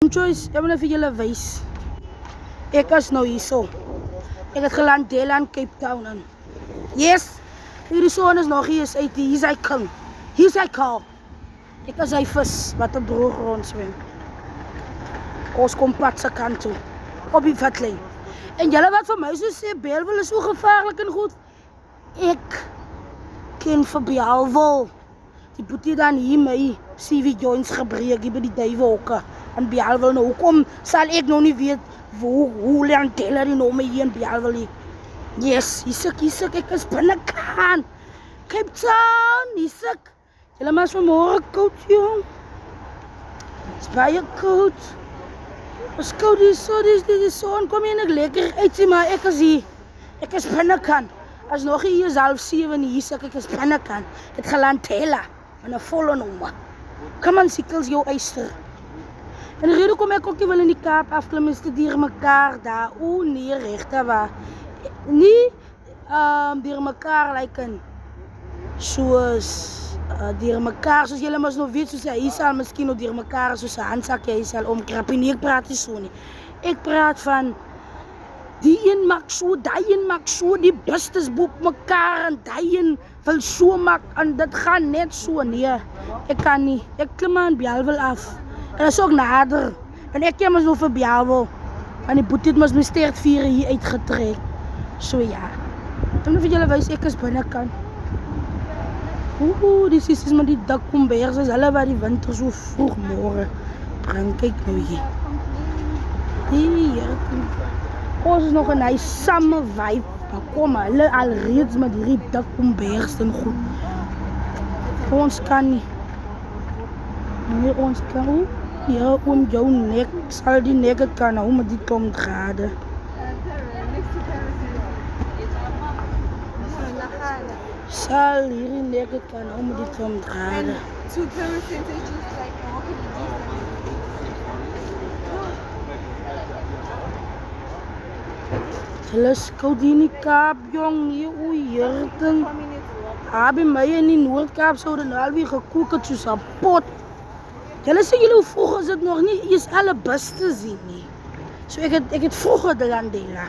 Choice, ek wil net vir julle wys. Ek is nou hierso. Ek het geland in Cape Town aan. Yes, hierdie son is nog hier is uit. Hier is hy king. Hier is hy kaal. Ek is hy vis wat op droog rond swem. Ons kom pad se kant toe. Op die vatlyn. En julle wat vir my so sê Bellville is so gevaarlik en goed. Ek ken vir Bellville. Die boetie dan hier my CV joints gebreek hier by die duiwehokke. En Bellville nou, hoekom sal ek nog nie weet hoe lang teller die nou my hier in Bellville. Yes, hier sik, ek is binnekant. Cape Town, hier sik. Julle maar so môre koud, jong. Is baie koud. As koud is so, die son kom hier en ek lekker uit, maar ek is hier. Ek is binnekant. As nog hier is 6:30 hier sik, ek is binnekant. Het geland teller, en 'n volle nommer. Kom aan, sikkels jou eister. En rede kom ek ook nie wil in die Kaap afklim en studeer mekaar daar. O nee, regte waar. Nie deur mekaar lyken. Soos deur mekaar, soos julle mos nog weet, soos hy sal miskien nog deur mekaar soos 'n handsakkie hy sal omkrap. En ek praat nie so nie. Ek praat van die een maak so, die een maak so, die bustes boep mekaar en die een wil so maak en dit gaan net so. Nee, ek kan nie. Ek klim aan Bellville af. En dat is ook nader. En ek ken ons nog vir Bellville. En die boetie het ons my stertvieren hier uitgetrek. So ja. En dan vir julle wys, ek is binnekant. Die sissies met die dakkombers is hulle wat die winter so vroeg môre bring. Kyk nou hier. Hier. Ons is nog in hy summer vibe. Maar kom, hulle alreeds met hierdie dakkombers en goed. Ons kan nie. Nee, ons kan ook. Ja, om jou nek, sal die nek het kan hou met die tomdrade. Sal hierdie nek het kan hou met die tomdrade. Hulle skoud hier in die Kaap, jong, hier, o heerten. By my in die Noord-Kaap sou dan alweer gekook het soos 'n pot. Julle sê julle hoe vroeg is dit nog nie eens alle bus te sien nie. So ek het vroeger de Landela.